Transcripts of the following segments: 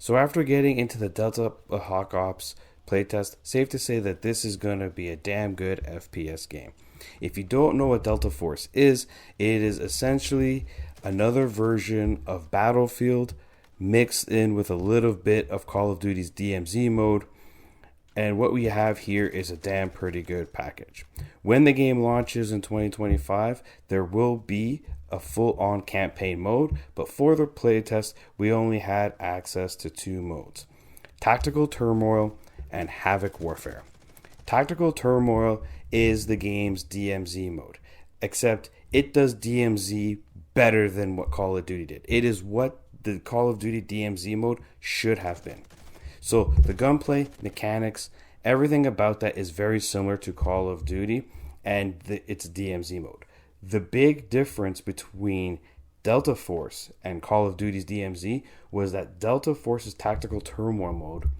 So after getting into the Delta Hawk Ops playtest, safe to say that this is going to be a damn good FPS game. If you don't know what Delta Force is, it is essentially another version of Battlefield mixed in with a little bit of Call of Duty's DMZ mode. And what we have here is a damn pretty good package. When the game launches in 2025, there will be a full-on campaign mode, but for the playtest, we only had access to two modes: Tactical Turmoil and Havoc Warfare. Tactical Turmoil is the game's DMZ mode, except it does DMZ better than what Call of Duty did. It is what the Call of Duty DMZ mode should have been. So the gunplay, mechanics, everything about that is very similar to Call of Duty and its DMZ mode. The big difference between Delta Force and Call of Duty's DMZ was that Delta Force's Tactical Turmoil mode,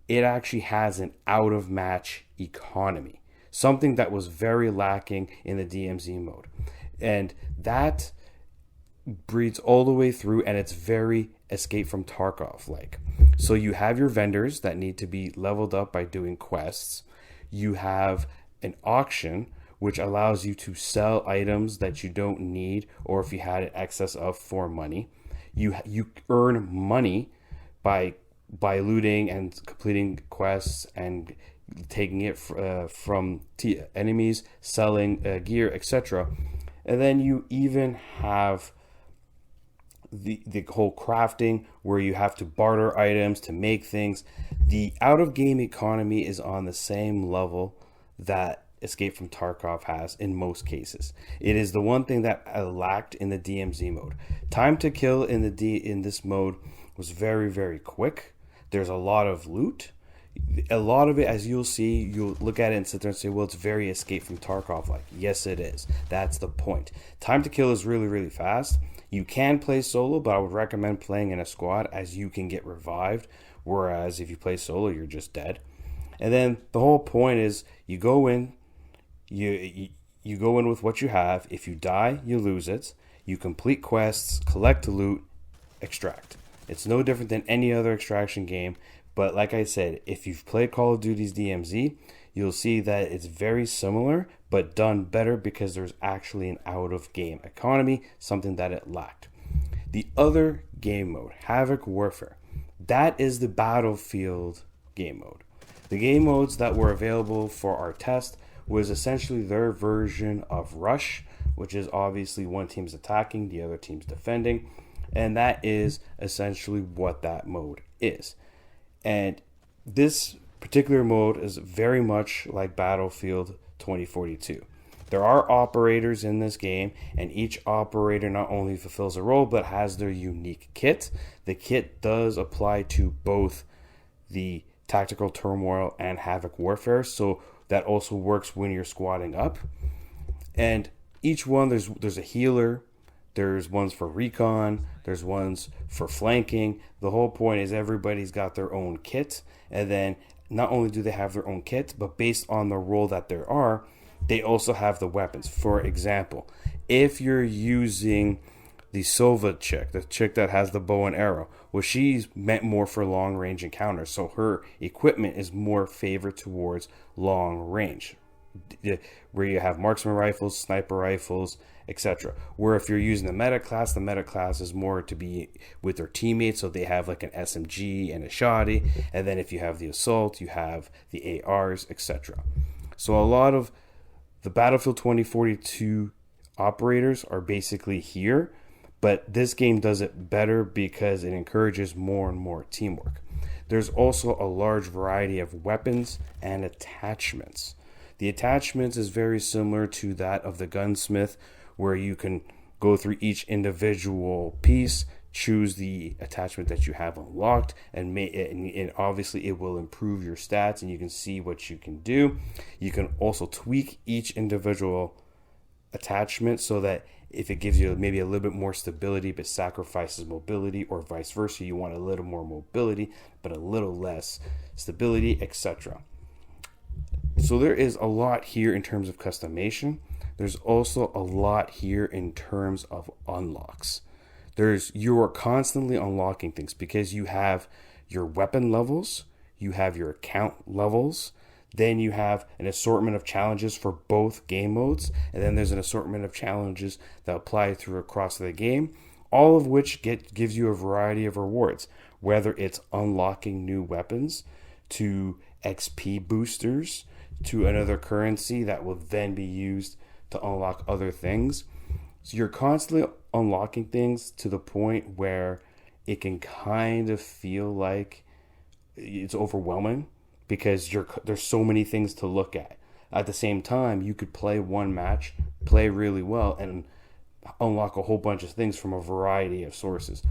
it actually has an out-of-match economy, something that was very lacking in the DMZ mode. And that breeds all the way through, and it's very Escape from Tarkov like. So you have your vendors that need to be leveled up by doing quests. You have an auction which allows you to sell items that you don't need, or if you had an excess of, for money. You earn money by looting and completing quests and taking it from enemies, selling gear, etc. And then you even have the whole crafting where you have to barter items to make things. The out of game economy is on the same level that Escape from Tarkov has in most cases. It is the one thing that I lacked in the DMZ mode. Time to kill in this mode was very, very quick. There's a lot of loot. A lot of it, as you'll see, you'll look at it and sit there and say, well, it's very Escape from Tarkov like. Yes, it is. That's the point. Time to kill is really, really fast. You can play solo, but I would recommend playing in a squad as you can get revived. Whereas if you play solo, you're just dead. And then the whole point is you go in, you go in with what you have. If you die, you lose it. You complete quests, collect loot, extract. It's no different than any other extraction game. But like I said, if you've played Call of Duty's DMZ, you'll see that it's very similar, but done better because there's actually an out-of-game economy, something that it lacked. The other game mode, Havoc Warfare, that is the Battlefield game mode. The game modes that were available for our test was essentially their version of Rush, which is obviously one team's attacking, the other team's defending, and that is essentially what that mode is. And this particular mode is very much like Battlefield 2042. There are operators in this game, and each operator not only fulfills a role but has their unique kit. The kit does apply to both the Tactical Turmoil and Havoc Warfare, so that also works when you're squatting up. And each one, there's a healer, there's ones for recon, there's ones for flanking. The whole point is everybody's got their own kit, and then not only do they have their own kit, but based on the role that there are, they also have the weapons. For example, if you're using the Sova chick, the chick that has the bow and arrow, well, she's meant more for long range encounters, so her equipment is more favored towards long range, where you have marksman rifles, sniper rifles, etc. Where if you're using the meta class is more to be with their teammates, so they have like an SMG and a shoddy. And then if you have the assault, you have the ARs, etc. So a lot of the Battlefield 2042 operators are basically here, but this game does it better because it encourages more and more teamwork. There's also a large variety of weapons and attachments. The attachments is very similar to that of the Gunsmith, where you can go through each individual piece, choose the attachment that you have unlocked, and obviously it will improve your stats and you can see what you can do. You can also tweak each individual attachment so that if it gives you maybe a little bit more stability but sacrifices mobility, or vice versa, you want a little more mobility but a little less stability, etc. So there is a lot here in terms of customization. There's also a lot here in terms of unlocks. You are constantly unlocking things because you have your weapon levels, you have your account levels, then you have an assortment of challenges for both game modes, and then there's an assortment of challenges that apply through across the game, all of which gives you a variety of rewards, whether it's unlocking new weapons to XP boosters to another currency that will then be used to unlock other things. So you're constantly unlocking things to the point where it can kind of feel like it's overwhelming because there's so many things to look at. At the same time, you could play one match, play really well, and unlock a whole bunch of things from a variety of sources.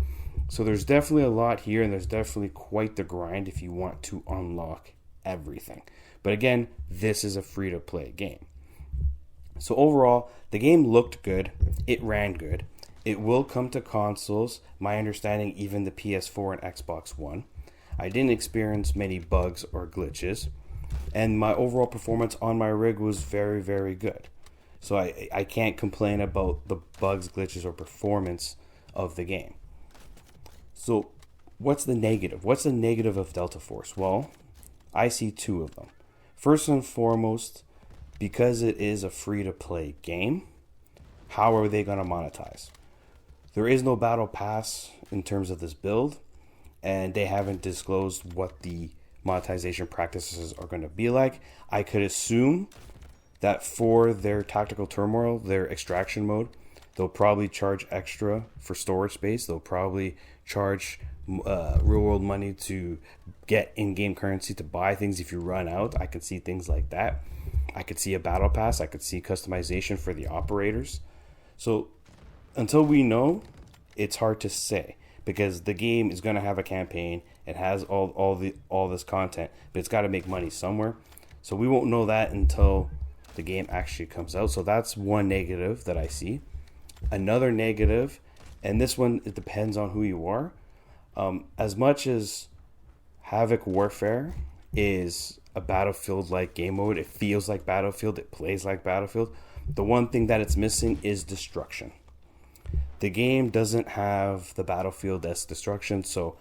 So there's definitely a lot here, and there's definitely quite the grind if you want to unlock everything. But again, this is a free-to-play game. So overall, the game looked good. It ran good. It will come to consoles, my understanding even the PS4 and Xbox One. I didn't experience many bugs or glitches, and my overall performance on my rig was very, very good. So I can't complain about the bugs, glitches, or performance of the game. So what's the negative? What's the negative of Delta Force? Well, I see two of them. First and foremost, because it is a free-to-play game, how are they going to monetize? There is no battle pass in terms of this build, and they haven't disclosed what the monetization practices are going to be like. I could assume that for their tactical turmoil, their extraction mode, they'll probably charge extra for storage space. They'll probably charge real world money to get in-game currency to buy things if you run out. I could see things like that. I could see a battle pass. I could see customization for the operators. So until we know, it's hard to say because the game is going to have a campaign. It has all this content, but it's got to make money somewhere. So we won't know that until the game actually comes out. So that's one negative that I see. Another negative, and this one, it depends on who you are. As much as Havoc Warfare is a Battlefield-like game mode, it feels like Battlefield, it plays like Battlefield. The one thing that it's missing is destruction. The game doesn't have the Battlefield-esque destruction, so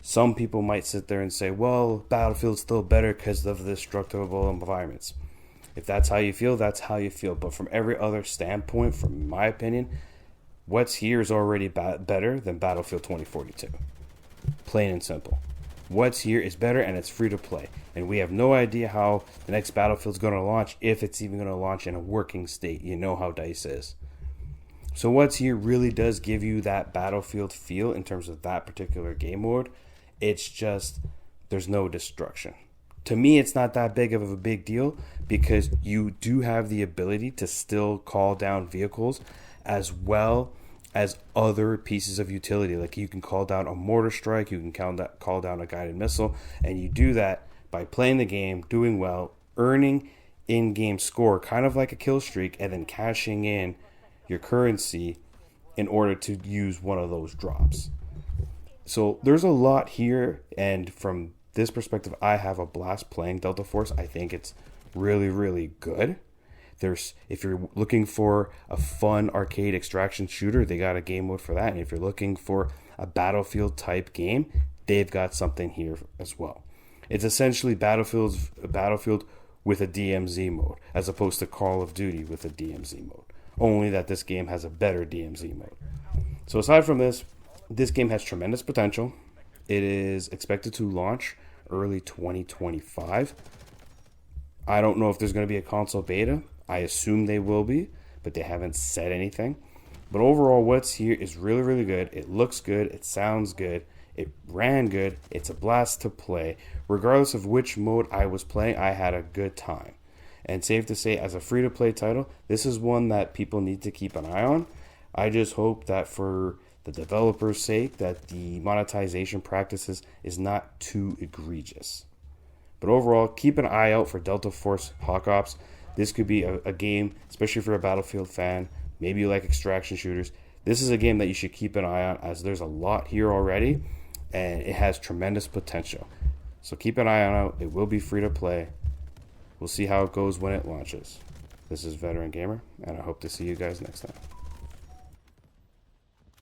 some people might sit there and say, well, Battlefield's still better because of the destructible environments. If that's how you feel, that's how you feel. But from every other standpoint, from my opinion, what's here is already better than Battlefield 2042. Plain and simple. What's here is better, and it's free to play. And we have no idea how the next Battlefield's going to launch, if it's even going to launch in a working state. You know how DICE is. So what's here really does give you that Battlefield feel in terms of that particular game mode. It's just there's no destruction. To me, it's not that big of a big deal because you do have the ability to still call down vehicles as well as other pieces of utility. Like you can call down a mortar strike, you can call down a guided missile, and you do that by playing the game, doing well, earning in-game score, kind of like a kill streak, and then cashing in your currency in order to use one of those drops. So there's a lot here, and from this perspective, I have a blast playing Delta Force. I think it's really, really good. If you're looking for a fun arcade extraction shooter, they got a game mode for that. And if you're looking for a Battlefield type game, they've got something here as well. It's essentially Battlefield with a DMZ mode, as opposed to Call of Duty with a DMZ mode. Only that this game has a better DMZ mode. So aside from this game has tremendous potential. It is expected to launch early 2025. I don't know if there's going to be a console beta. I assume they will be, but they haven't said anything. But overall, what's here is really, really good. It looks good. It sounds good. It ran good. It's a blast to play. Regardless of which mode I was playing, I had a good time. And safe to say, as a free-to-play title, this is one that people need to keep an eye on. I just hope that for the developer's sake, that the monetization practices is not too egregious. But overall, keep an eye out for Delta Force Hawk Ops. This could be a game, especially for a Battlefield fan. Maybe you like extraction shooters. This is a game that you should keep an eye on, as there's a lot here already, and it has tremendous potential. So keep an eye on it. It will be free to play. We'll see how it goes when it launches. This is Veteran Gamer, and I hope to see you guys next time.